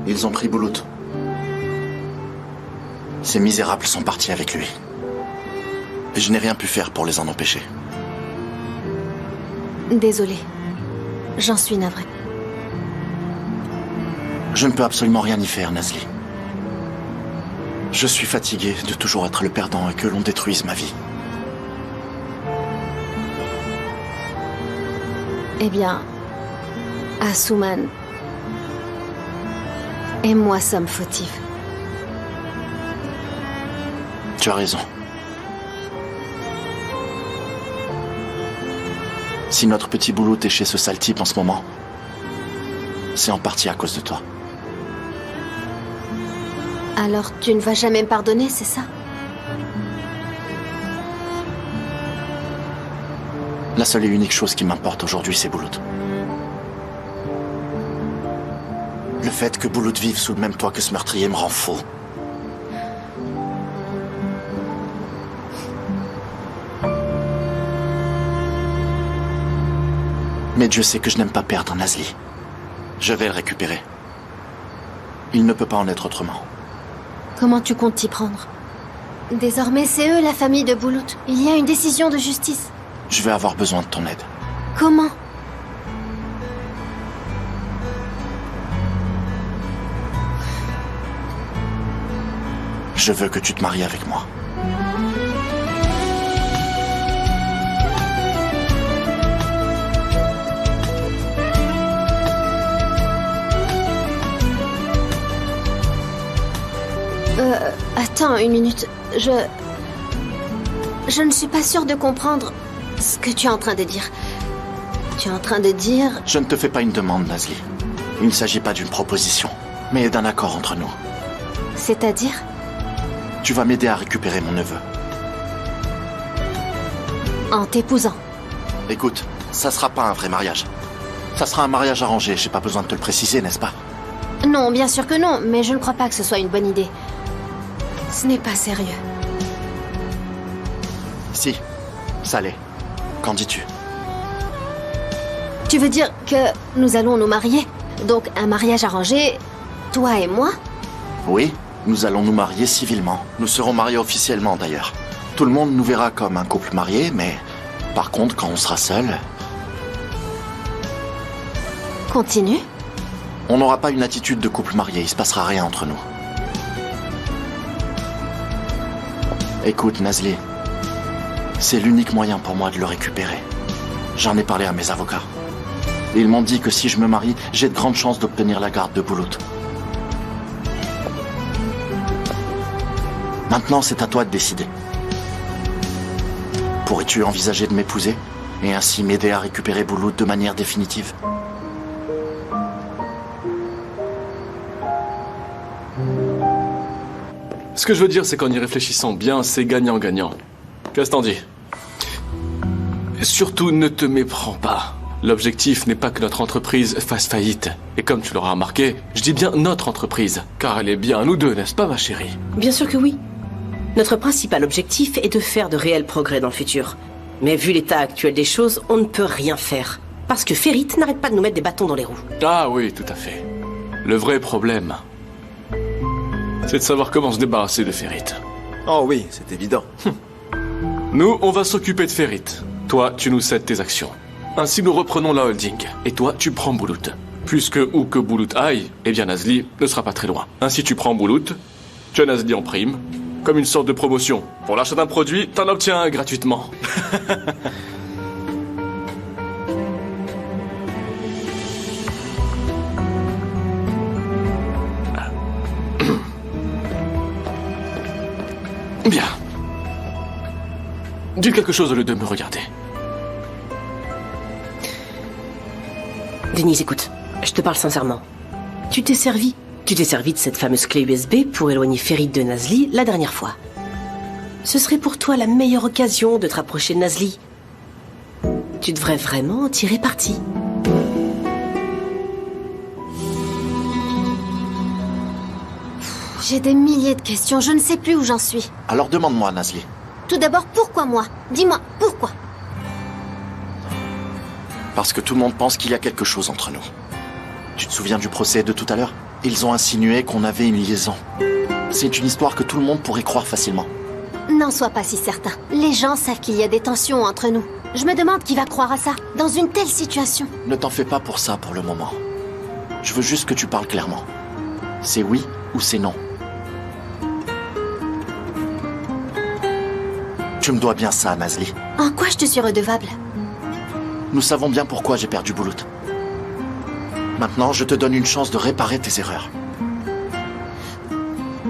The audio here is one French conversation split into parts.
Ils ont pris Boulout. Ces misérables sont partis avec lui. Et je n'ai rien pu faire pour les en empêcher. Désolée. J'en suis navrée. Je ne peux absolument rien y faire, Nazli. Je suis fatigué de toujours être le perdant et que l'on détruise ma vie. Eh bien, Asuman et moi sommes fautifs. Tu as raison. Si notre petit Boulout est chez ce sale type en ce moment, c'est en partie à cause de toi. Alors tu ne vas jamais me pardonner, c'est ça? La seule et unique chose qui m'importe aujourd'hui, c'est Boulout. Le fait que Boulout vive sous le même toit que ce meurtrier me rend fou. Mais Dieu sait que je n'aime pas perdre Nazli. Je vais le récupérer. Il ne peut pas en être autrement. Comment tu comptes t'y prendre? Désormais, c'est eux la famille de Boulout. Il y a une décision de justice. Je vais avoir besoin de ton aide. Comment? Je veux que tu te maries avec moi. Attends une minute. Je ne suis pas sûre de comprendre ce que tu es en train de dire. Tu es en train de dire... Je ne te fais pas une demande, Nazli. Il ne s'agit pas d'une proposition, mais d'un accord entre nous. C'est-à-dire? Tu vas m'aider à récupérer mon neveu. En t'épousant. Écoute, ça sera pas un vrai mariage. Ça sera un mariage arrangé, j'ai pas besoin de te le préciser, n'est-ce pas? Non, bien sûr que non, mais je ne crois pas que ce soit une bonne idée. Ce n'est pas sérieux. Si, ça l'est. Qu'en dis-tu? Tu veux dire que nous allons nous marier? Donc un mariage arrangé, toi et moi? Oui, nous allons nous marier civilement. Nous serons mariés officiellement d'ailleurs. Tout le monde nous verra comme un couple marié, mais par contre, quand on sera seul... Continue. On n'aura pas une attitude de couple marié, il se passera rien entre nous. Écoute, Nazli, c'est l'unique moyen pour moi de le récupérer. J'en ai parlé à mes avocats. Ils m'ont dit que si je me marie, j'ai de grandes chances d'obtenir la garde de Boulout. Maintenant, c'est à toi de décider. Pourrais-tu envisager de m'épouser et ainsi m'aider à récupérer Boulout de manière définitive? Ce que je veux dire, c'est qu'en y réfléchissant bien, c'est gagnant-gagnant. Qu'est-ce que t'en dis? Surtout, ne te méprends pas. L'objectif n'est pas que notre entreprise fasse faillite. Et comme tu l'auras remarqué, je dis bien notre entreprise, car elle est bien à nous deux, n'est-ce pas, ma chérie? Bien sûr que oui. Notre principal objectif est de faire de réels progrès dans le futur. Mais vu l'état actuel des choses, on ne peut rien faire. Parce que Ferit n'arrête pas de nous mettre des bâtons dans les roues. Ah oui, tout à fait. Le vrai problème, c'est de savoir comment se débarrasser de Ferit. Oh oui, c'est évident. Nous, on va s'occuper de Ferit. Toi, tu nous cèdes tes actions. Ainsi, nous reprenons la holding. Et toi, tu prends Boulout. Puisque où que Boulout aille, eh bien Nazli ne sera pas très loin. Ainsi, tu prends Boulout, tu as Nazli en prime, comme une sorte de promotion. Pour l'achat d'un produit, t'en obtiens un gratuitement. Bien. Dis quelque chose au lieu de me regarder. Denise, écoute, je te parle sincèrement. Tu t'es servi de cette fameuse clé USB pour éloigner Ferit de Nazli la dernière fois. Ce serait pour toi la meilleure occasion de te rapprocher de Nazli. Tu devrais vraiment en tirer parti. J'ai des milliers de questions, je ne sais plus où j'en suis. Alors demande-moi, Nazli. Tout d'abord, pourquoi moi? Dis-moi, pourquoi? Parce que tout le monde pense qu'il y a quelque chose entre nous. Tu te souviens du procès de tout à l'heure? Ils ont insinué qu'on avait une liaison. C'est une histoire que tout le monde pourrait croire facilement. N'en sois pas si certain. Les gens savent qu'il y a des tensions entre nous. Je me demande qui va croire à ça, dans une telle situation. Ne t'en fais pas pour ça pour le moment. Je veux juste que tu parles clairement. C'est oui ou c'est non? Tu me dois bien ça, Nazli. En quoi je te suis redevable? Nous savons bien pourquoi j'ai perdu Boulout. Maintenant, je te donne une chance de réparer tes erreurs.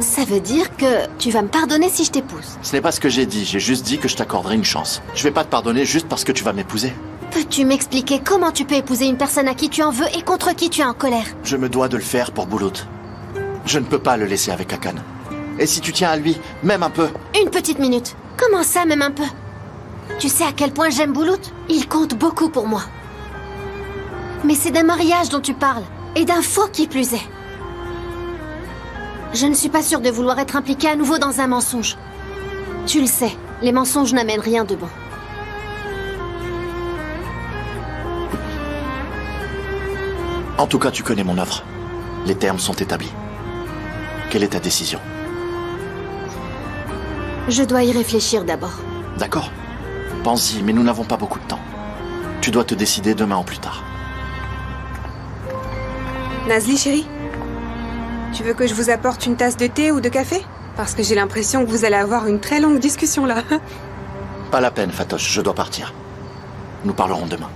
Ça veut dire que tu vas me pardonner si je t'épouse. Ce n'est pas ce que j'ai dit, j'ai juste dit que je t'accorderai une chance. Je vais pas te pardonner juste parce que tu vas m'épouser. Peux-tu m'expliquer comment tu peux épouser une personne à qui tu en veux et contre qui tu es en colère? Je me dois de le faire pour Boulout. Je ne peux pas le laisser avec Hakan. Et si tu tiens à lui, même un peu... Une petite minute. Comment ça, même un peu? Tu sais à quel point j'aime Boulout? Il compte beaucoup pour moi. Mais c'est d'un mariage dont tu parles, et d'un faux qui plus est. Je ne suis pas sûre de vouloir être impliquée à nouveau dans un mensonge. Tu le sais, les mensonges n'amènent rien de bon. En tout cas, tu connais mon offre. Les termes sont établis. Quelle est ta décision? Je dois y réfléchir d'abord. D'accord. Pense-y, mais nous n'avons pas beaucoup de temps. Tu dois te décider demain ou plus tard. Nazli, chérie, tu veux que je vous apporte une tasse de thé ou de café? Parce que j'ai l'impression que vous allez avoir une très longue discussion là. Pas la peine, Fatoche, je dois partir. Nous parlerons demain.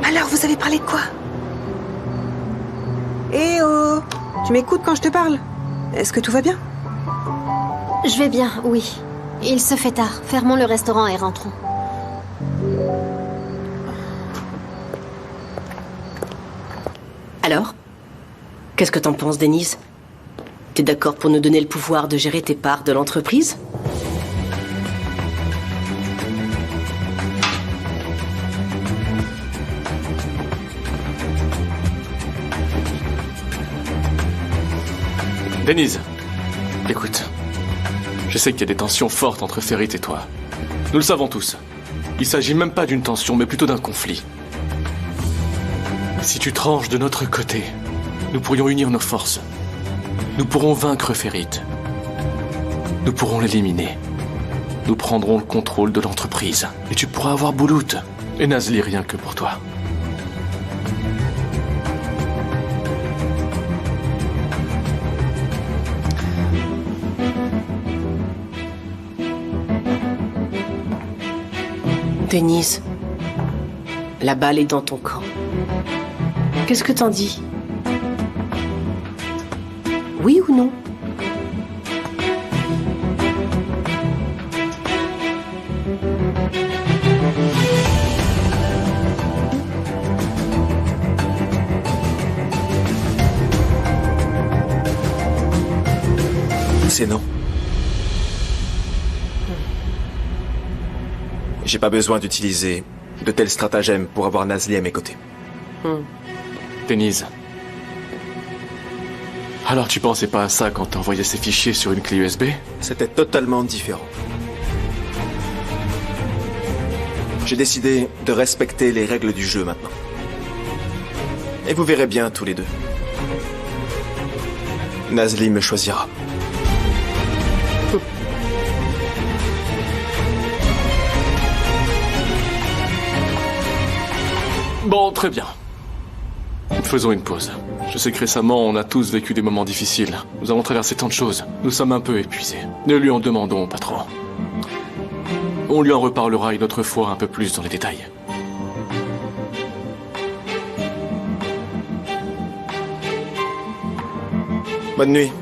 Alors, vous avez parlé de quoi? Eh oh! Tu m'écoutes quand je te parle? Est-ce que tout va bien? Je vais bien, oui. Il se fait tard. Fermons le restaurant et rentrons. Alors? Qu'est-ce que t'en penses, Denise? T'es d'accord pour nous donner le pouvoir de gérer tes parts de l'entreprise? Denise, écoute. Je sais qu'il y a des tensions fortes entre Ferit et toi. Nous le savons tous. Il s'agit même pas d'une tension, mais plutôt d'un conflit. Si tu tranches de notre côté, nous pourrions unir nos forces. Nous pourrons vaincre Ferit. Nous pourrons l'éliminer. Nous prendrons le contrôle de l'entreprise. Et tu pourras avoir Boulout et Nazli rien que pour toi. Denise, la balle est dans ton camp. Qu'est-ce que t'en dis? Oui ou non? C'est non. J'ai pas besoin d'utiliser de tels stratagèmes pour avoir Nazli à mes côtés. Denise. Alors tu pensais pas à ça quand t'envoyais ces fichiers sur une clé USB? C'était totalement différent. J'ai décidé de respecter les règles du jeu maintenant. Et vous verrez bien tous les deux. Nazli me choisira. Bon, très bien. Faisons une pause. Je sais que récemment, on a tous vécu des moments difficiles. Nous avons traversé tant de choses. Nous sommes un peu épuisés. Ne lui en demandons pas trop. On lui en reparlera une autre fois un peu plus dans les détails. Bonne nuit.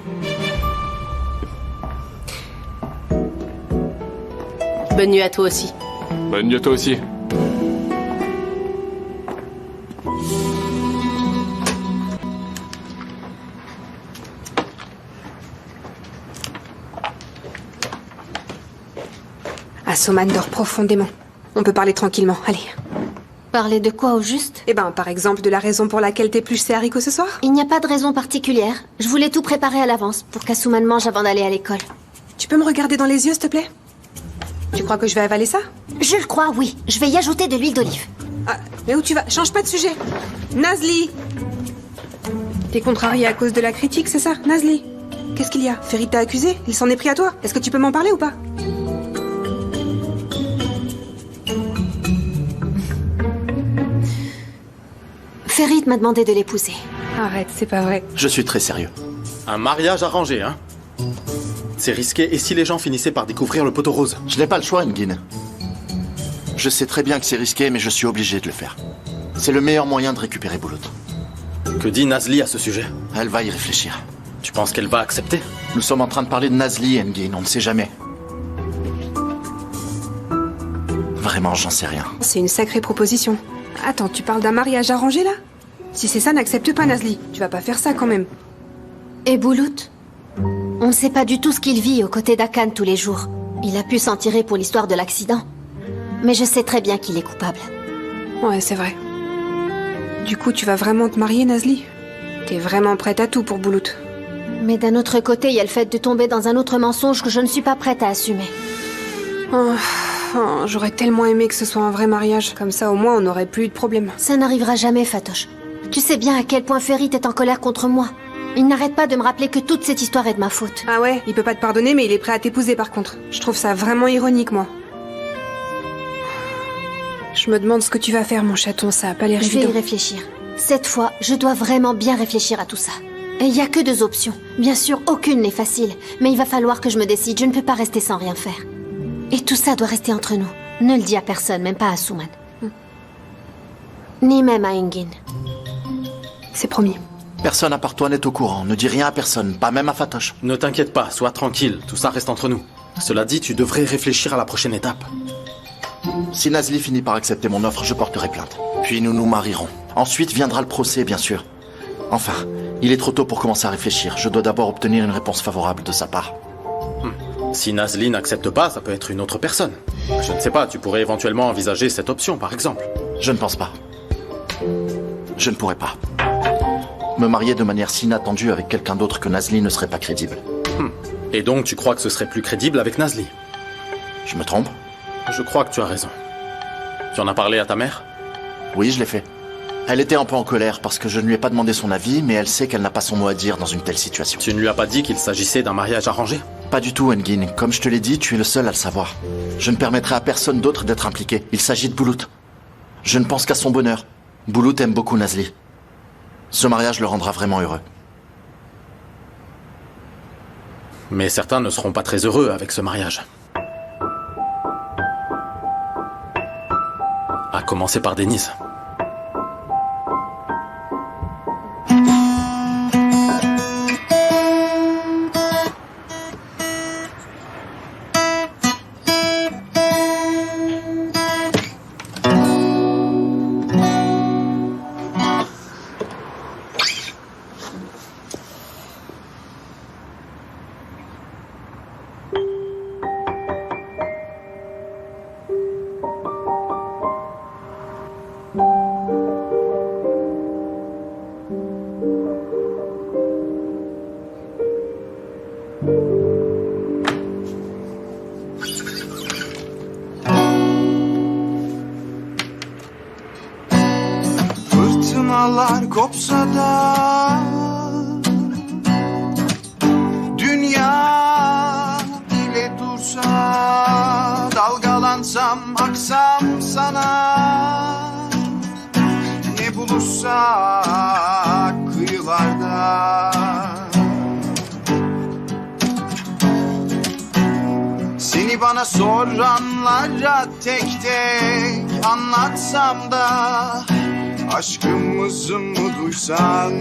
Bonne nuit à toi aussi. Bonne nuit à toi aussi. Assoman dort profondément. On peut parler tranquillement, allez. Parler de quoi au juste? Eh ben, par exemple, de la raison pour laquelle t'es plus chez Hariko ce soir? Il n'y a pas de raison particulière. Je voulais tout préparer à l'avance pour qu'Asuman mange avant d'aller à l'école. Tu peux me regarder dans les yeux, s'il te plaît? Tu crois que je vais avaler ça? Je le crois, oui. Je vais y ajouter de l'huile d'olive. Ah, mais où tu vas? Change pas de sujet. Nazli! T'es contrariée à cause de la critique, c'est ça, Nazli? Qu'est-ce qu'il y a? Ferit t'a accusé? Il s'en est pris à toi? Est-ce que tu peux m'en parler ou pas? Ferit m'a demandé de l'épouser. Arrête, c'est pas vrai. Je suis très sérieux. Un mariage arrangé, hein? C'est risqué, et si les gens finissaient par découvrir le poteau rose? Je n'ai pas le choix, Nguyen. Je sais très bien que c'est risqué, mais je suis obligé de le faire. C'est le meilleur moyen de récupérer Boulout. Que dit Nazli à ce sujet? Elle va y réfléchir. Tu penses qu'elle va accepter? Nous sommes en train de parler de Nazli, Nguyen, on ne sait jamais. Vraiment, j'en sais rien. C'est une sacrée proposition. Attends, tu parles d'un mariage arrangé, là? Si c'est ça, n'accepte pas, Nazli. Tu vas pas faire ça, quand même. Et Boulout? On ne sait pas du tout ce qu'il vit aux côtés d'Akan tous les jours. Il a pu s'en tirer pour l'histoire de l'accident. Mais je sais très bien qu'il est coupable. Ouais, c'est vrai. Du coup, tu vas vraiment te marier, Nazli? T'es vraiment prête à tout pour Boulout. Mais d'un autre côté, il y a le fait de tomber dans un autre mensonge que je ne suis pas prête à assumer. J'aurais tellement aimé que ce soit un vrai mariage. Comme ça, au moins, on n'aurait plus eu de problème. Ça n'arrivera jamais, Fatoche. Tu sais bien à quel point Ferit est en colère contre moi. Il n'arrête pas de me rappeler que toute cette histoire est de ma faute. Ah ouais, il peut pas te pardonner, mais il est prêt à t'épouser par contre. Je trouve ça vraiment ironique, moi. Je me demande ce que tu vas faire, mon chaton, ça a pas l'air Je vais évident. y réfléchir. Cette fois, je dois vraiment bien réfléchir à tout ça. Et il y a que 2 options. Bien sûr, aucune n'est facile, mais il va falloir que je me décide. Je ne peux pas rester sans rien faire. Et tout ça doit rester entre nous. Ne le dis à personne, même pas à Asuman. Ni même à Engin. C'est promis. Personne à part toi n'est au courant. Ne dis rien à personne, pas même à Fatoche. Ne t'inquiète pas, sois tranquille, tout ça reste entre nous. Cela dit, tu devrais réfléchir à la prochaine étape. Si Nazli finit par accepter mon offre, je porterai plainte. Puis nous nous marierons. Ensuite viendra le procès, bien sûr. Enfin, il est trop tôt pour commencer à réfléchir. Je dois d'abord obtenir une réponse favorable de sa part. Si Nazli n'accepte pas, ça peut être une autre personne. Je ne sais pas, tu pourrais éventuellement envisager cette option, par exemple. Je ne pense pas. Je ne pourrais pas. Me marier de manière si inattendue avec quelqu'un d'autre que Nazli ne serait pas crédible. Et donc, tu crois que ce serait plus crédible avec Nazli? Je me trompe? Je crois que tu as raison. Tu en as parlé à ta mère? Oui, je l'ai fait. Elle était un peu en colère parce que je ne lui ai pas demandé son avis, mais elle sait qu'elle n'a pas son mot à dire dans une telle situation. Tu ne lui as pas dit qu'il s'agissait d'un mariage arrangé? Pas du tout, Nguyen. Comme je te l'ai dit, tu es le seul à le savoir. Je ne permettrai à personne d'autre d'être impliqué. Il s'agit de Boulout. Je ne pense qu'à son bonheur. Boulout aime beaucoup Nazli. Ce mariage le rendra vraiment heureux. Mais certains ne seront pas très heureux avec ce mariage. À commencer par Denise. Fırtınalar kopsa da dünya bile dursa, dalgalansam aksam sana, ne bulursak kıyılarda, seni bana soranlara tek tek anlatsam da, aşkımızı mı duysan,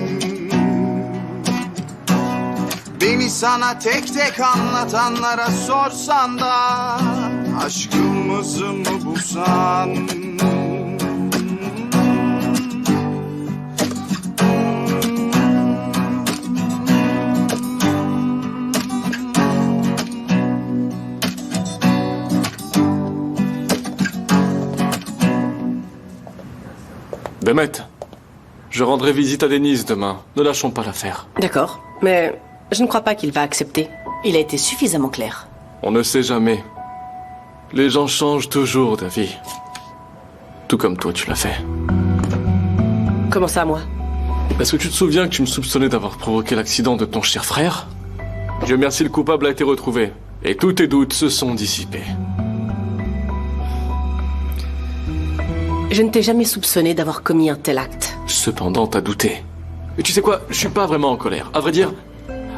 beni sana tek tek anlatanlara sorsan da, aşkımızı mı bulsan. Demet, je rendrai visite à Denise demain. Ne lâchons pas l'affaire. D'accord, mais je ne crois pas qu'il va accepter. Il a été suffisamment clair. On ne sait jamais. Les gens changent toujours d'avis. Tout comme toi, tu l'as fait. Comment ça, moi? Est-ce que tu te souviens que tu me soupçonnais d'avoir provoqué l'accident de ton cher frère? Dieu merci, le coupable a été retrouvé. Et tous tes doutes se sont dissipés. Je ne t'ai jamais soupçonné d'avoir commis un tel acte. Cependant, t'as douté. Et tu sais quoi? Je suis pas vraiment en colère. À vrai dire,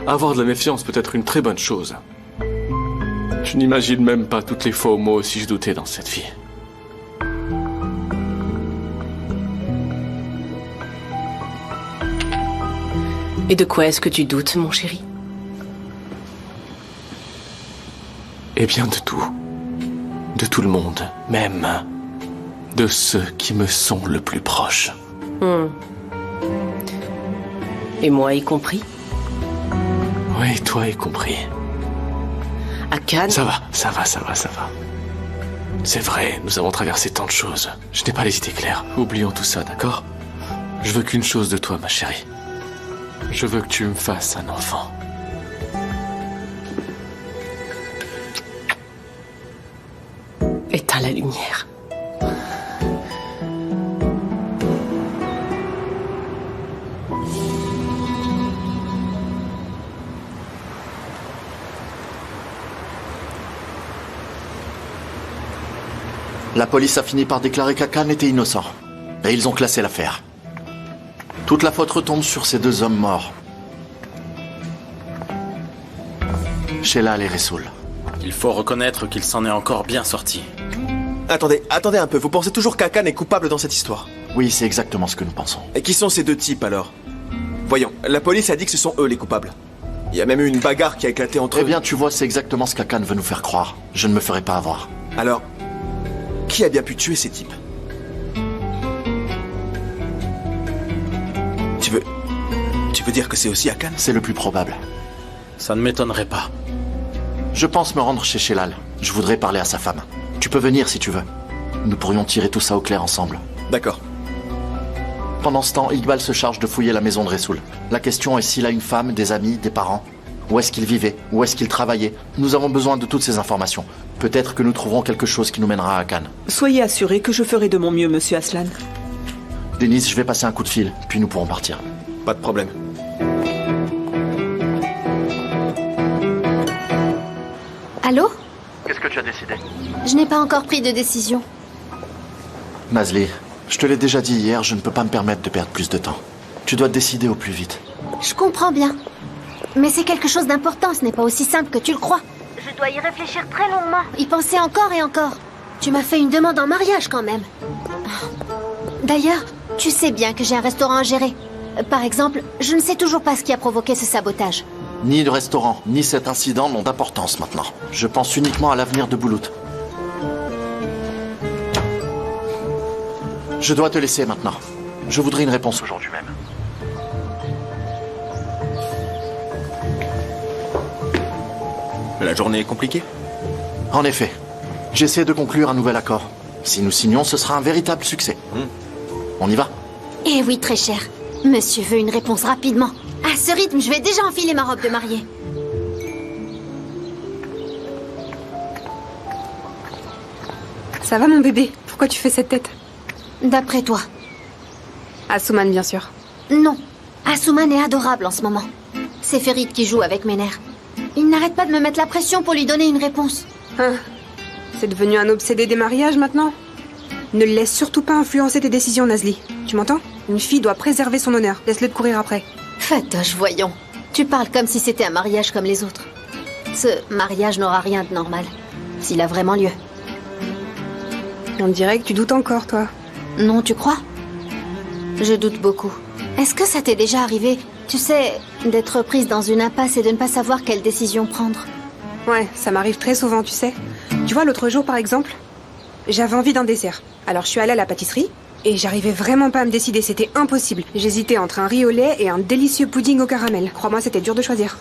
avoir de la méfiance peut être une très bonne chose. Je n'imagine même pas toutes les fois où moi aussi je doutais dans cette vie. Et de quoi est-ce que tu doutes, mon chéri? Eh bien, de tout. De tout le monde. Même de ceux qui me sont le plus proches. Et moi y compris? Oui, toi y compris. À Cannes? Ça va. C'est vrai, nous avons traversé tant de choses. Je n'ai pas les idées claires. Oublions tout ça, d'accord? Je veux qu'une chose de toi, ma chérie. Je veux que tu me fasses un enfant. Éteins la lumière. La police a fini par déclarer qu'Akan était innocent. Et ils ont classé l'affaire. Toute la faute retombe sur ces deux hommes morts. Shelal et Ressoul. Il faut reconnaître qu'il s'en est encore bien sorti. Attendez un peu, vous pensez toujours qu'Akan est coupable dans cette histoire? Oui, c'est exactement ce que nous pensons. Et qui sont ces deux types alors? Voyons, la police a dit que ce sont eux les coupables. Il y a même eu une bagarre qui a éclaté entre eux. Eh bien, tu vois, c'est exactement ce qu'Akan veut nous faire croire. Je ne me ferai pas avoir. Alors, qui a bien pu tuer ces types? Tu veux dire que c'est aussi Akan? C'est le plus probable. Ça ne m'étonnerait pas. Je pense me rendre chez Shelal. Je voudrais parler à sa femme. Tu peux venir si tu veux. Nous pourrions tirer tout ça au clair ensemble. D'accord. Pendant ce temps, Iqbal se charge de fouiller la maison de Ressoul. La question est s'il a une femme, des amis, des parents. Où est-ce qu'il vivait? Où est-ce qu'il travaillait? Nous avons besoin de toutes ces informations. Peut-être que nous trouverons quelque chose qui nous mènera à Akan. Soyez assuré que je ferai de mon mieux, monsieur Aslan. Denise, je vais passer un coup de fil, puis nous pourrons partir. Pas de problème. Allô? Qu'est-ce que tu as décidé? Je n'ai pas encore pris de décision. Nazli, je te l'ai déjà dit hier, je ne peux pas me permettre de perdre plus de temps. Tu dois te décider au plus vite. Je comprends bien. Mais c'est quelque chose d'important, ce n'est pas aussi simple que tu le crois. Je dois y réfléchir très longuement. Y penser encore et encore. Tu m'as fait une demande en mariage quand même. D'ailleurs, tu sais bien que j'ai un restaurant à gérer. Par exemple, je ne sais toujours pas ce qui a provoqué ce sabotage. Ni le restaurant, ni cet incident n'ont d'importance maintenant. Je pense uniquement à l'avenir de Boulout. Je dois te laisser maintenant. Je voudrais une réponse aujourd'hui même. La journée est compliquée? En effet. J'essaie de conclure un nouvel accord. Si nous signons, ce sera un véritable succès. On y va? Eh oui, très cher. Monsieur veut une réponse rapidement. À ce rythme, je vais déjà enfiler ma robe de mariée. Ça va, mon bébé? Pourquoi tu fais cette tête? D'après toi? Assouman, bien sûr. Non. Assouman est adorable en ce moment. C'est Ferit qui joue avec mes nerfs. Il n'arrête pas de me mettre la pression pour lui donner une réponse. Hein? C'est devenu un obsédé des mariages maintenant? Ne le laisse surtout pas influencer tes décisions, Nazli. Tu m'entends? Une fille doit préserver son honneur. Laisse-le te courir après. Fatoche, voyons. Tu parles comme si c'était un mariage comme les autres. Ce mariage n'aura rien de normal. S'il a vraiment lieu. On dirait que tu doutes encore, toi. Non, tu crois? Je doute beaucoup. Est-ce que ça t'est déjà arrivé, tu sais, d'être prise dans une impasse et de ne pas savoir quelle décision prendre? Ouais, ça m'arrive très souvent, tu sais. Tu vois, l'autre jour, par exemple, j'avais envie d'un dessert. Alors je suis allée à la pâtisserie et j'arrivais vraiment pas à me décider, c'était impossible. J'hésitais entre un riz au lait et un délicieux pudding au caramel. Crois-moi, c'était dur de choisir.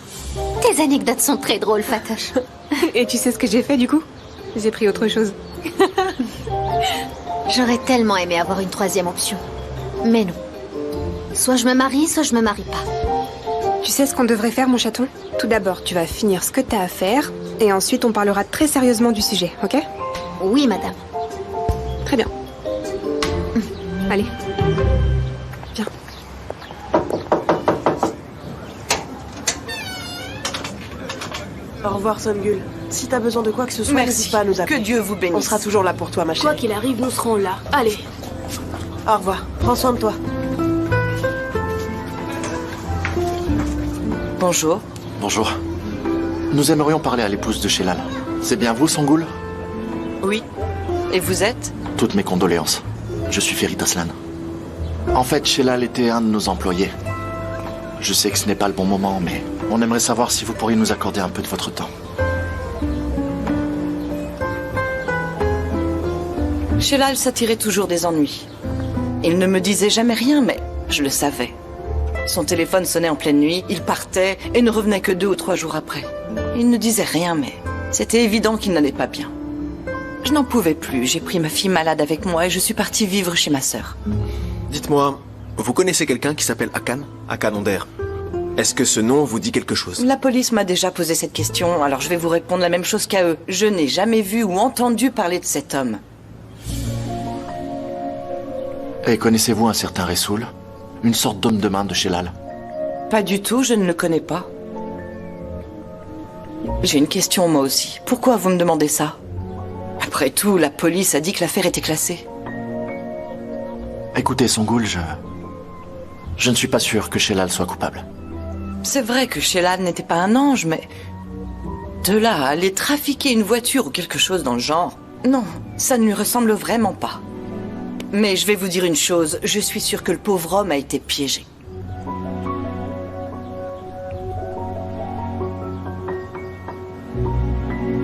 Tes anecdotes sont très drôles, Fatoche. Et tu sais ce que j'ai fait, du coup? J'ai pris autre chose. J'aurais tellement aimé avoir une troisième option. Mais non. Soit je me marie, soit je me marie pas. Tu sais ce qu'on devrait faire, mon chaton? Tout d'abord, tu vas finir ce que t'as à faire, et ensuite on parlera très sérieusement du sujet, ok? Oui, madame. Très bien. Allez. Viens. Au revoir, Songul. Si t'as besoin de quoi que ce soit, Merci. n'hésite pas à nous appeler. Que Dieu vous bénisse. On sera toujours là pour toi, ma chérie. Quoi qu'il arrive, nous serons là. Allez. Au revoir. Prends soin de toi. Bonjour. Bonjour. Nous aimerions parler à l'épouse de Shelal. C'est bien vous, Sangoul? Oui. Et vous êtes? Toutes mes condoléances. Je suis Ferit Aslan. En fait, Shelal était un de nos employés. Je sais que ce n'est pas le bon moment, mais on aimerait savoir si vous pourriez nous accorder un peu de votre temps. Shelal s'attirait toujours des ennuis. Il ne me disait jamais rien, mais je le savais. Son téléphone sonnait en pleine nuit, il partait et ne revenait que 2 ou 3 jours après. Il ne disait rien, mais c'était évident qu'il n'allait pas bien. Je n'en pouvais plus, j'ai pris ma fille malade avec moi et je suis partie vivre chez ma sœur. Dites-moi, vous connaissez quelqu'un qui s'appelle Hakan? Hakan Onder. Est-ce que ce nom vous dit quelque chose? La police m'a déjà posé cette question, alors je vais vous répondre la même chose qu'à eux. Je n'ai jamais vu ou entendu parler de cet homme. Et connaissez-vous un certain Ressoul? Une sorte d'homme de main de Shelal? Pas du tout, je ne le connais pas. J'ai une question moi aussi. Pourquoi vous me demandez ça? Après tout, la police a dit que l'affaire était classée. Écoutez, Sangoul, je ne suis pas sûr que Shelal soit coupable. C'est vrai que Shelal n'était pas un ange, mais... de là à aller trafiquer une voiture ou quelque chose dans le genre... Non, ça ne lui ressemble vraiment pas. Mais je vais vous dire une chose, je suis sûre que le pauvre homme a été piégé.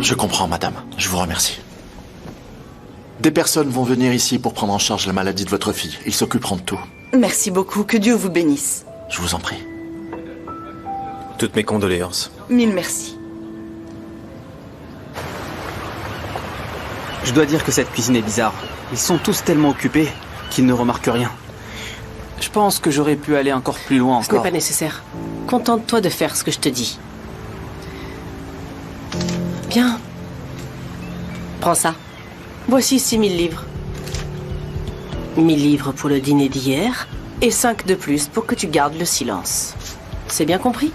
Je comprends, madame. Je vous remercie. Des personnes vont venir ici pour prendre en charge la maladie de votre fille. Ils s'occuperont de tout. Merci beaucoup, que Dieu vous bénisse. Je vous en prie. Toutes mes condoléances. 1000 merci. Je dois dire que cette cuisine est bizarre. Ils sont tous tellement occupés qu'ils ne remarquent rien. Je pense que j'aurais pu aller encore plus loin encore. Ce n'est pas nécessaire. Contente-toi de faire ce que je te dis. Bien. Prends ça. Voici 6000 livres. 1000 livres pour le dîner d'hier et 5 de plus pour que tu gardes le silence. C'est bien compris?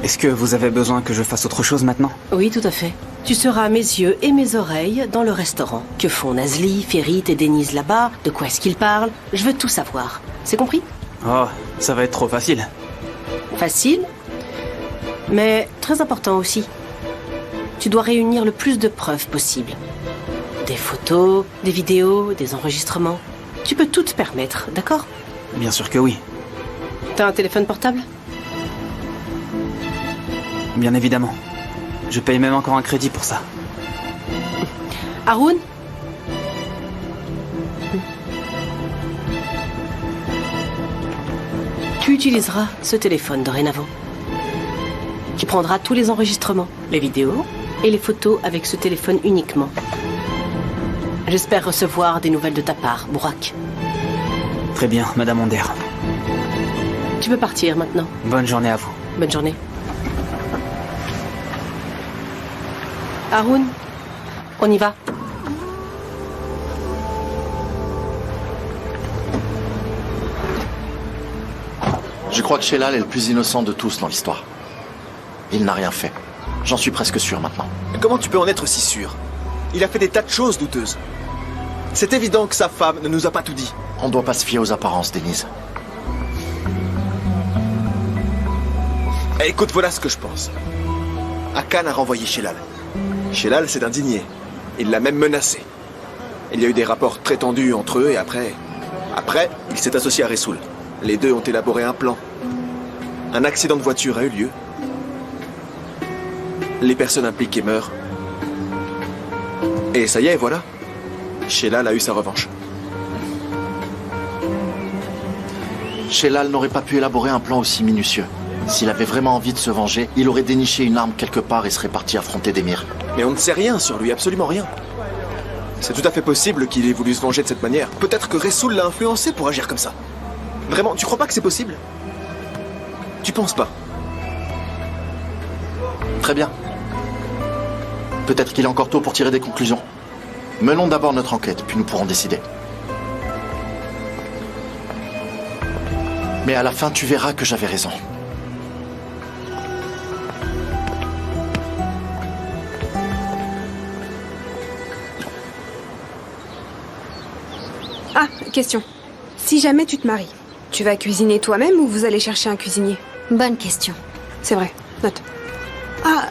Est-ce que vous avez besoin que je fasse autre chose maintenant? Oui, tout à fait. Tu seras à mes yeux et mes oreilles dans le restaurant. Que font Nazli, Ferit et Denise là-bas? De quoi est-ce qu'ils parlent? Je veux tout savoir. C'est compris? Oh, ça va être trop facile. Facile, mais très important aussi. Tu dois réunir le plus de preuves possible. Des photos, des vidéos, des enregistrements. Tu peux tout te permettre, d'accord? Bien sûr que oui. T'as un téléphone portable? Bien évidemment. Je paye même encore un crédit pour ça. Haroun? Tu utiliseras ce téléphone dorénavant. Tu prendras tous les enregistrements, les vidéos et les photos avec ce téléphone uniquement. J'espère recevoir des nouvelles de ta part, Bourak. Très bien, Madame Onder. Tu peux partir maintenant. Bonne journée à vous. Bonne journée. Haroun, on y va. Je crois que Shelal est le plus innocent de tous dans l'histoire. Il n'a rien fait. J'en suis presque sûr maintenant. Comment tu peux en être si sûr? Il a fait des tas de choses douteuses. C'est évident que sa femme ne nous a pas tout dit. On ne doit pas se fier aux apparences, Denise. Écoute, voilà ce que je pense. Hakan a renvoyé Shelal. Shelal s'est indigné. Il l'a même menacé. Il y a eu des rapports très tendus entre eux et après... Après, il s'est associé à Ressoul. Les deux ont élaboré un plan. Un accident de voiture a eu lieu. Les personnes impliquées meurent. Et ça y est, voilà. Shelal a eu sa revanche. Shelal n'aurait pas pu élaborer un plan aussi minutieux. S'il avait vraiment envie de se venger, il aurait déniché une arme quelque part et serait parti affronter Demir. Mais on ne sait rien sur lui, absolument rien. C'est tout à fait possible qu'il ait voulu se venger de cette manière. Peut-être que Ressoul l'a influencé pour agir comme ça. Vraiment, tu crois pas que c'est possible? Tu penses pas? Très bien. Peut-être qu'il est encore tôt pour tirer des conclusions. Menons d'abord notre enquête, puis nous pourrons décider. Mais à la fin, tu verras que j'avais raison. Ah, question. Si jamais tu te maries, tu vas cuisiner toi-même ou vous allez chercher un cuisinier? Bonne question. C'est vrai, note. Ah,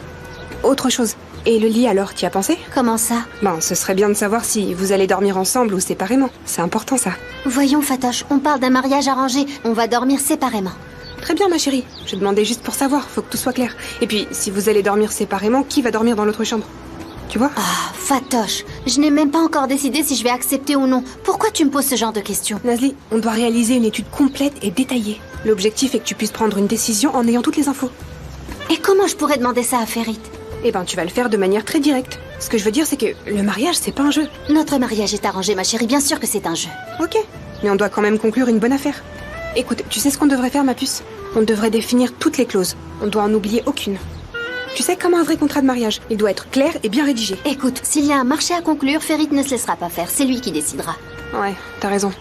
autre chose. Et le lit alors, t'y as pensé? Comment ça? Ben, ce serait bien de savoir si vous allez dormir ensemble ou séparément. C'est important ça. Voyons, Fatoche, on parle d'un mariage arrangé. On va dormir séparément. Très bien, ma chérie. Je demandais juste pour savoir, faut que tout soit clair. Et puis, si vous allez dormir séparément, qui va dormir dans l'autre chambre? Tu vois? Ah, Fatoche, je n'ai même pas encore décidé si je vais accepter ou non. Pourquoi tu me poses ce genre de questions? Nazli, on doit réaliser une étude complète et détaillée. L'objectif est que tu puisses prendre une décision en ayant toutes les infos. Et comment je pourrais demander ça à Ferit? Eh ben, tu vas le faire de manière très directe. Ce que je veux dire, c'est que le mariage, c'est pas un jeu. Notre mariage est arrangé, ma chérie, bien sûr que c'est un jeu. Ok, mais on doit quand même conclure une bonne affaire. Écoute, tu sais ce qu'on devrait faire, ma puce? On devrait définir toutes les clauses. On doit en oublier aucune. Tu sais, comme un vrai contrat de mariage, il doit être clair et bien rédigé. Écoute, s'il y a un marché à conclure, Ferit ne se laissera pas faire. C'est lui qui décidera. Ouais, t'as raison.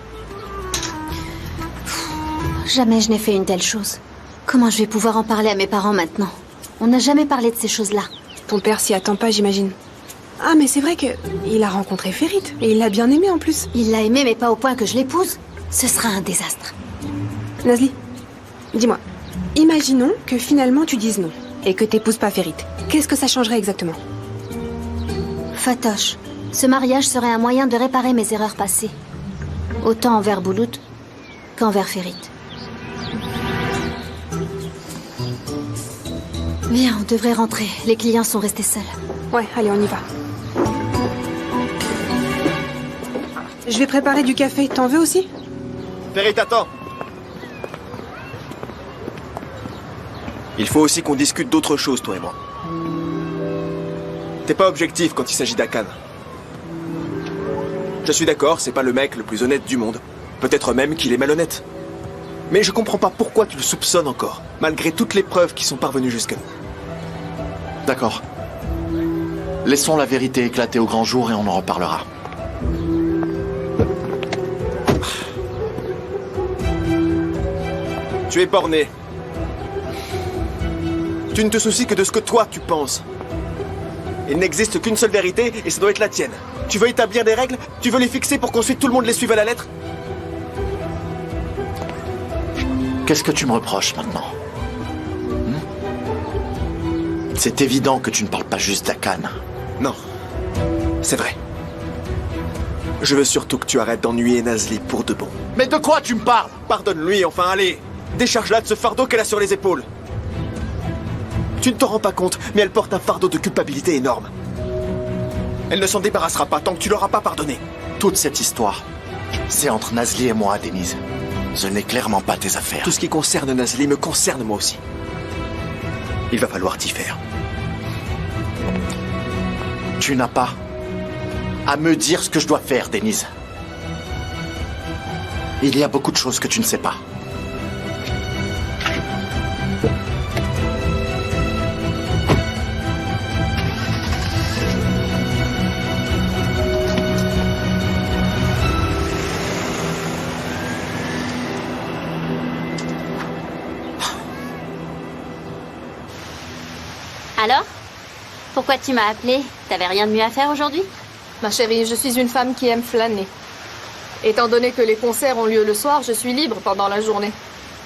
Jamais je n'ai fait une telle chose. Comment je vais pouvoir en parler à mes parents maintenant? On n'a jamais parlé de ces choses-là. Ton père s'y attend pas, j'imagine. Ah, mais c'est vrai que il a rencontré Ferit et il l'a bien aimé en plus. Il l'a aimé, mais pas au point que je l'épouse. Ce sera un désastre. Nazli, dis-moi, imaginons que finalement tu dises non et que t'épouses pas Ferit. Qu'est-ce que ça changerait exactement? Fatoche, ce mariage serait un moyen de réparer mes erreurs passées. Autant envers Boulout qu'envers Ferit. Bien, on devrait rentrer. Les clients sont restés seuls. Ouais, allez, on y va. Je vais préparer du café. T'en veux aussi? Ferit, attends. Il faut aussi qu'on discute d'autre chose, toi et moi. T'es pas objectif quand il s'agit d'Akan. Je suis d'accord, c'est pas le mec le plus honnête du monde. Peut-être même qu'il est malhonnête. Mais je comprends pas pourquoi tu le soupçonnes encore, malgré toutes les preuves qui sont parvenues jusqu'à nous. D'accord. Laissons la vérité éclater au grand jour et on en reparlera. Tu es borné. Tu ne te soucies que de ce que toi tu penses. Il n'existe qu'une seule vérité et ça doit être la tienne. Tu veux établir des règles? Tu veux les fixer pour qu'ensuite tout le monde les suive à la lettre? Qu'est-ce que tu me reproches maintenant? C'est évident que tu ne parles pas juste d'Akan. Non, c'est vrai. Je veux surtout que tu arrêtes d'ennuyer Nazli pour de bon. Mais de quoi tu me parles? Pardonne-lui, enfin, allez. Décharge-la de ce fardeau qu'elle a sur les épaules. Tu ne t'en rends pas compte, mais elle porte un fardeau de culpabilité énorme. Elle ne s'en débarrassera pas tant que tu l'auras pas pardonné. Toute cette histoire, c'est entre Nazli et moi, Denise. Ce n'est clairement pas tes affaires. Tout ce qui concerne Nazli me concerne moi aussi. Il va falloir t'y faire. Tu n'as pas à me dire ce que je dois faire, Denise. Il y a beaucoup de choses que tu ne sais pas. Alors? Pourquoi tu m'as appelé? T'avais rien de mieux à faire aujourd'hui? Ma chérie, je suis une femme qui aime flâner. Étant donné que les concerts ont lieu le soir, je suis libre pendant la journée.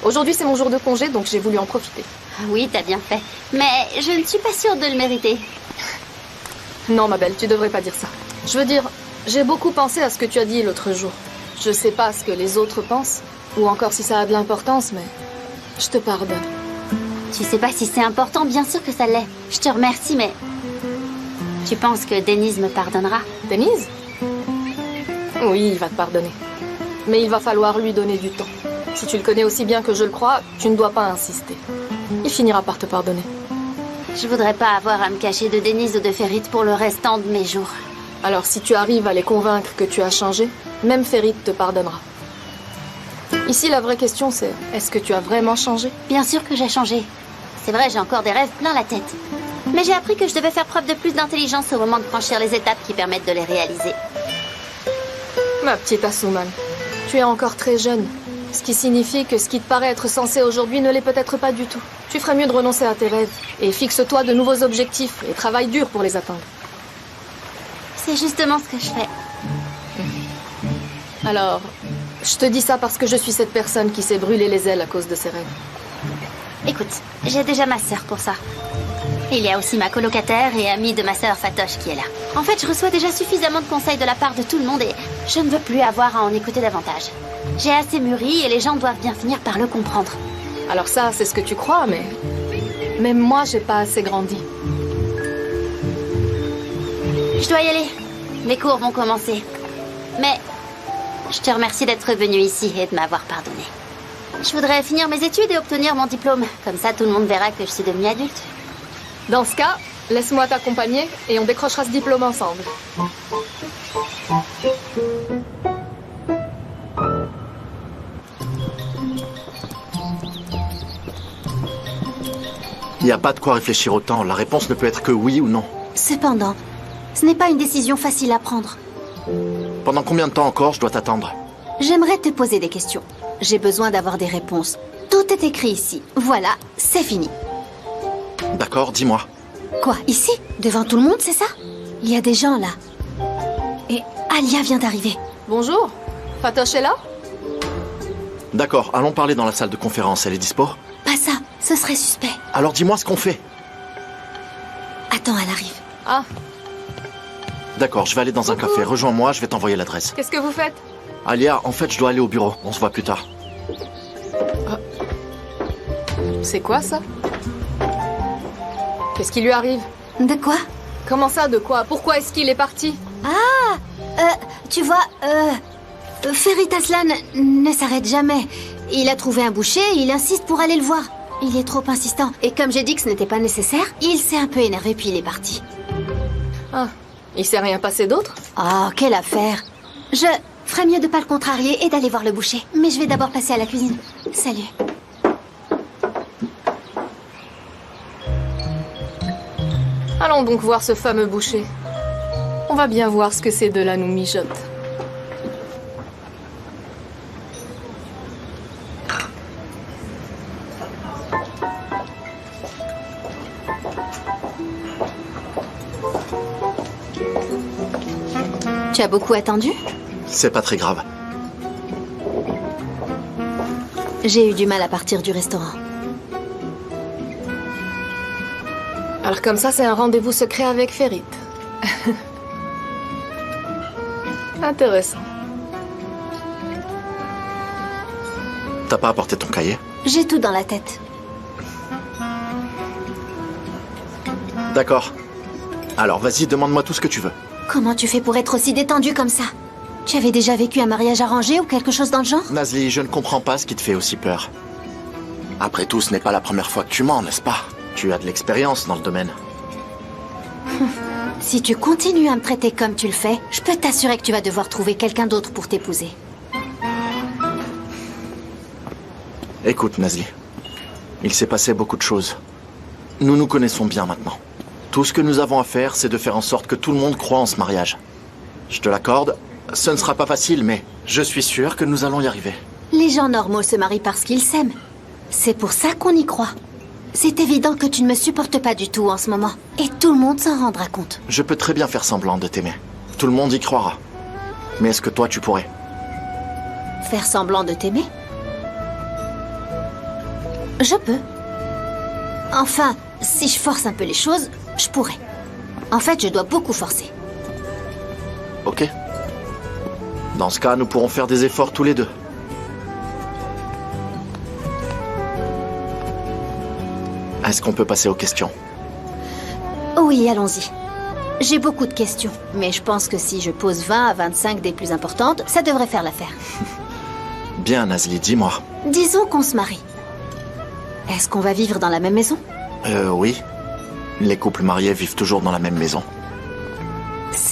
Aujourd'hui, c'est mon jour de congé, donc j'ai voulu en profiter. Oui, t'as bien fait. Mais je ne suis pas sûre de le mériter. Non, ma belle, tu devrais pas dire ça. Je veux dire, j'ai beaucoup pensé à ce que tu as dit l'autre jour. Je sais pas ce que les autres pensent, ou encore si ça a de l'importance, mais je te pardonne. Tu sais pas si c'est important, bien sûr que ça l'est. Je te remercie, mais... Tu penses que Denise me pardonnera? Denise? Oui, il va te pardonner. Mais il va falloir lui donner du temps. Si tu le connais aussi bien que je le crois, tu ne dois pas insister. Il finira par te pardonner. Je voudrais pas avoir à me cacher de Denise ou de Ferit pour le restant de mes jours. Alors si tu arrives à les convaincre que tu as changé, même Ferit te pardonnera. Ici, la vraie question c'est, est-ce que tu as vraiment changé? Bien sûr que j'ai changé. C'est vrai, j'ai encore des rêves plein la tête. Mais j'ai appris que je devais faire preuve de plus d'intelligence au moment de franchir les étapes qui permettent de les réaliser. Ma petite Asuman, tu es encore très jeune. Ce qui signifie que ce qui te paraît être censé aujourd'hui ne l'est peut-être pas du tout. Tu ferais mieux de renoncer à tes rêves. Et fixe-toi de nouveaux objectifs et travaille dur pour les atteindre. C'est justement ce que je fais. Alors, je te dis ça parce que je suis cette personne qui s'est brûlé les ailes à cause de ses rêves. Écoute, j'ai déjà ma sœur pour ça. Il y a aussi ma colocataire et amie de ma sœur Fatoche qui est là. En fait, je reçois déjà suffisamment de conseils de la part de tout le monde et je ne veux plus avoir à en écouter davantage. J'ai assez mûri et les gens doivent bien finir par le comprendre. Alors ça, c'est ce que tu crois, mais... Même moi, j'ai pas assez grandi. Je dois y aller. Les cours vont commencer. Mais je te remercie d'être venu ici et de m'avoir pardonné. Je voudrais finir mes études et obtenir mon diplôme. Comme ça, tout le monde verra que je suis devenue adulte. Dans ce cas, laisse-moi t'accompagner et on décrochera ce diplôme ensemble. Il n'y a pas de quoi réfléchir autant. La réponse ne peut être que oui ou non. Cependant, ce n'est pas une décision facile à prendre. Pendant combien de temps encore je dois t'attendre? J'aimerais te poser des questions. J'ai besoin d'avoir des réponses. Tout est écrit ici. Voilà, c'est fini. D'accord, dis-moi. Quoi, ici? Devant tout le monde, c'est ça? Il y a des gens là. Et Alia vient d'arriver. Bonjour. Fatoche est là? D'accord, allons parler dans la salle de conférence. Elle est dispo? Pas ça, ce serait suspect. Alors dis-moi ce qu'on fait. Attends, elle arrive. Ah. D'accord, je vais aller dans un café. Rejoins-moi, je vais t'envoyer l'adresse. Qu'est-ce que vous faites? Alia, en fait, je dois aller au bureau. On se voit plus tard. C'est quoi ça? Qu'est-ce qui lui arrive? De quoi? Comment ça, de quoi? Pourquoi est-ce qu'il est parti? Ah, tu vois, Ferit Aslan ne s'arrête jamais. Il a trouvé un boucher et il insiste pour aller le voir. Il est trop insistant. Et comme j'ai dit que ce n'était pas nécessaire, il s'est un peu énervé puis il est parti. Ah, il s'est rien passé d'autre? Oh, quelle affaire. Je ferais mieux de pas le contrarier et d'aller voir le boucher. Mais je vais d'abord passer à la cuisine. Salut. Allons donc voir ce fameux boucher. On va bien voir ce que ces deux-là nous mijotent. Tu as beaucoup attendu? C'est pas très grave. J'ai eu du mal à partir du restaurant. Alors comme ça, c'est un rendez-vous secret avec Ferit. Intéressant. T'as pas apporté ton cahier? J'ai tout dans la tête. D'accord. Alors vas-y, demande-moi tout ce que tu veux. Comment tu fais pour être aussi détendu comme ça? Tu avais déjà vécu un mariage arrangé ou quelque chose dans le genre? Nazli, je ne comprends pas ce qui te fait aussi peur. Après tout, ce n'est pas la première fois que tu mens, n'est-ce pas? Tu as de l'expérience dans le domaine. Si tu continues à me traiter comme tu le fais, je peux t'assurer que tu vas devoir trouver quelqu'un d'autre pour t'épouser. Écoute, Nazli. Il s'est passé beaucoup de choses. Nous nous connaissons bien maintenant. Tout ce que nous avons à faire, c'est de faire en sorte que tout le monde croie en ce mariage. Je te l'accorde, ce ne sera pas facile, mais je suis sûr que nous allons y arriver. Les gens normaux se marient parce qu'ils s'aiment. C'est pour ça qu'on y croit. C'est évident que tu ne me supportes pas du tout en ce moment. Et tout le monde s'en rendra compte. Je peux très bien faire semblant de t'aimer. Tout le monde y croira. Mais est-ce que toi, tu pourrais? Faire semblant de t'aimer? Je peux. Enfin, si je force un peu les choses, je pourrais. En fait, je dois beaucoup forcer. Ok. Dans ce cas, nous pourrons faire des efforts tous les deux. Est-ce qu'on peut passer aux questions? Oui, allons-y. J'ai beaucoup de questions, mais je pense que si je pose 20 à 25 des plus importantes, ça devrait faire l'affaire. Bien, Nazli, dis-moi. Disons qu'on se marie. Est-ce qu'on va vivre dans la même maison? Oui. Les couples mariés vivent toujours dans la même maison.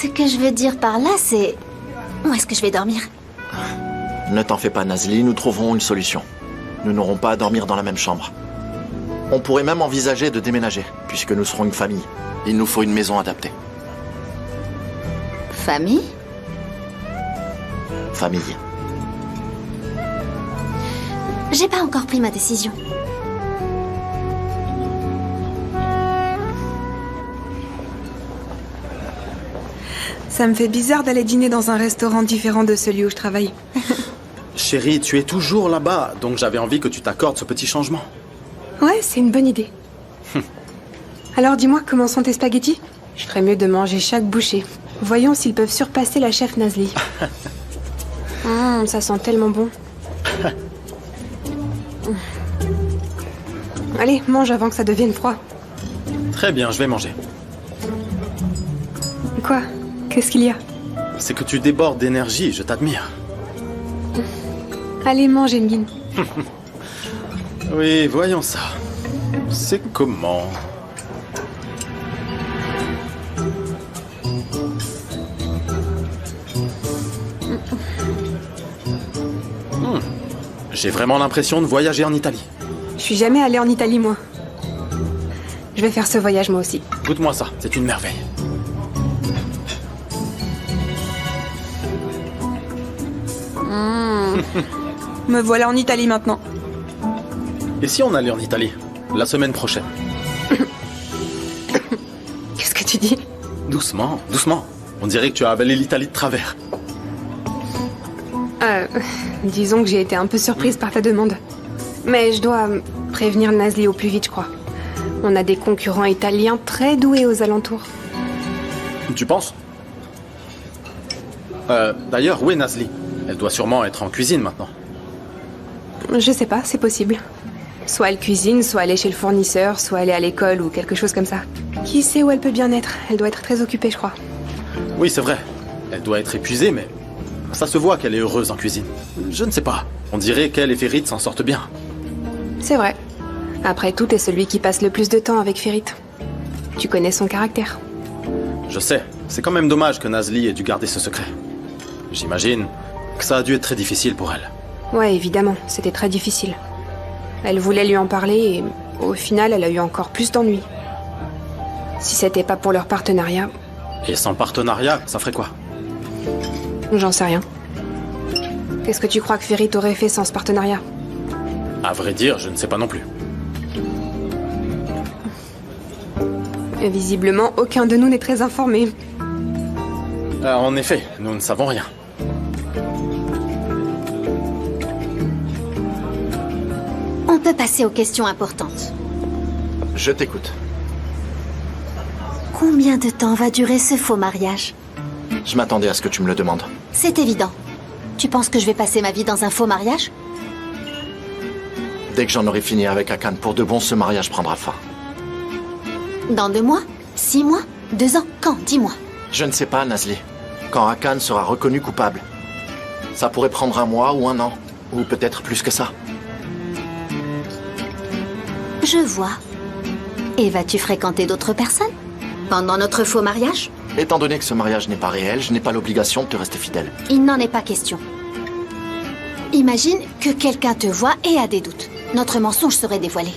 Ce que je veux dire par là, c'est... Où est-ce que je vais dormir? Ne t'en fais pas, Nazli, nous trouverons une solution. Nous n'aurons pas à dormir dans la même chambre. On pourrait même envisager de déménager, puisque nous serons une famille. Il nous faut une maison adaptée. Famille? Famille. J'ai pas encore pris ma décision. Ça me fait bizarre d'aller dîner dans un restaurant différent de celui où je travaille. Chérie, tu es toujours là-bas, donc j'avais envie que tu t'accordes ce petit changement. Ouais, c'est une bonne idée. Alors dis-moi, comment sont tes spaghettis? Je ferais mieux de manger chaque bouchée. Voyons s'ils peuvent surpasser la chef Nazli. Ça sent tellement bon. Allez, mange avant que ça devienne froid. Très bien, je vais manger. Quoi? Qu'est-ce qu'il y a? C'est que tu débordes d'énergie, je t'admire. Allez, mange, Engin. Oui, voyons ça. C'est comment? J'ai vraiment l'impression de voyager en Italie. Je suis jamais allée en Italie, moi. Je vais faire ce voyage, moi aussi. Goûte-moi ça, c'est une merveille. Me voilà en Italie maintenant. Et si on allait en Italie, la semaine prochaine? Qu'est-ce que tu dis? Doucement, doucement. On dirait que tu as avalé l'Italie de travers. Disons que j'ai été un peu surprise par ta demande. Mais je dois prévenir Nazli au plus vite, je crois. On a des concurrents italiens très doués aux alentours. Tu penses? D'ailleurs, où est Nazli? Elle doit sûrement être en cuisine maintenant. Je sais pas, c'est possible. Soit elle cuisine, soit elle est chez le fournisseur, soit elle est à l'école ou quelque chose comme ça. Qui sait où elle peut bien être? Elle doit être très occupée, je crois. Oui, c'est vrai. Elle doit être épuisée, mais ça se voit qu'elle est heureuse en cuisine. Je ne sais pas. On dirait qu'elle et Ferit s'en sortent bien. C'est vrai. Après tout, t'es celui qui passe le plus de temps avec Ferit. Tu connais son caractère. Je sais. C'est quand même dommage que Nazli ait dû garder ce secret. J'imagine que ça a dû être très difficile pour elle. Ouais, évidemment. C'était très difficile. Elle voulait lui en parler et au final, elle a eu encore plus d'ennuis. Si c'était pas pour leur partenariat... Et sans partenariat, ça ferait quoi? J'en sais rien. Qu'est-ce que tu crois que Ferit aurait fait sans ce partenariat? À vrai dire, je ne sais pas non plus. Et visiblement, aucun de nous n'est très informé. En effet, nous ne savons rien. On peut passer aux questions importantes. Je t'écoute. Combien de temps va durer ce faux mariage? Je m'attendais à ce que tu me le demandes. C'est évident. Tu penses que je vais passer ma vie dans un faux mariage? Dès que j'en aurai fini avec Hakan pour de bon, ce mariage prendra fin. Dans 2 mois? 6 mois? 2 ans? Quand? Dis-moi. Je ne sais pas, Nazli. Quand Hakan sera reconnu coupable. Ça pourrait prendre 1 mois ou 1 an. Ou peut-être plus que ça. Je vois. Et vas-tu fréquenter d'autres personnes? Pendant notre faux mariage? Étant donné que ce mariage n'est pas réel, je n'ai pas l'obligation de te rester fidèle. Il n'en est pas question. Imagine que quelqu'un te voit et a des doutes. Notre mensonge serait dévoilé.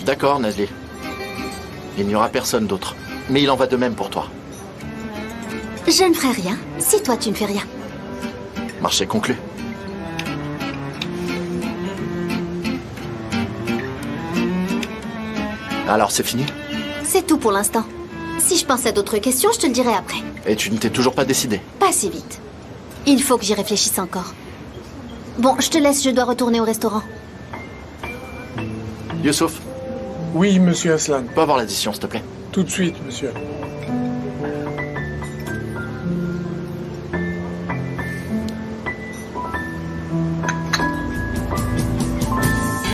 D'accord, Nazli. Il n'y aura personne d'autre. Mais il en va de même pour toi. Je ne ferai rien si toi tu ne fais rien. Marché conclu. Alors c'est fini? C'est tout pour l'instant. Si je pense à d'autres questions, je te le dirai après. Et tu ne t'es toujours pas décidé? Pas si vite. Il faut que j'y réfléchisse encore. Bon, je te laisse, je dois retourner au restaurant. Youssouf? Oui, monsieur Aslan. Peux avoir l'addition, s'il te plaît? Tout de suite, monsieur.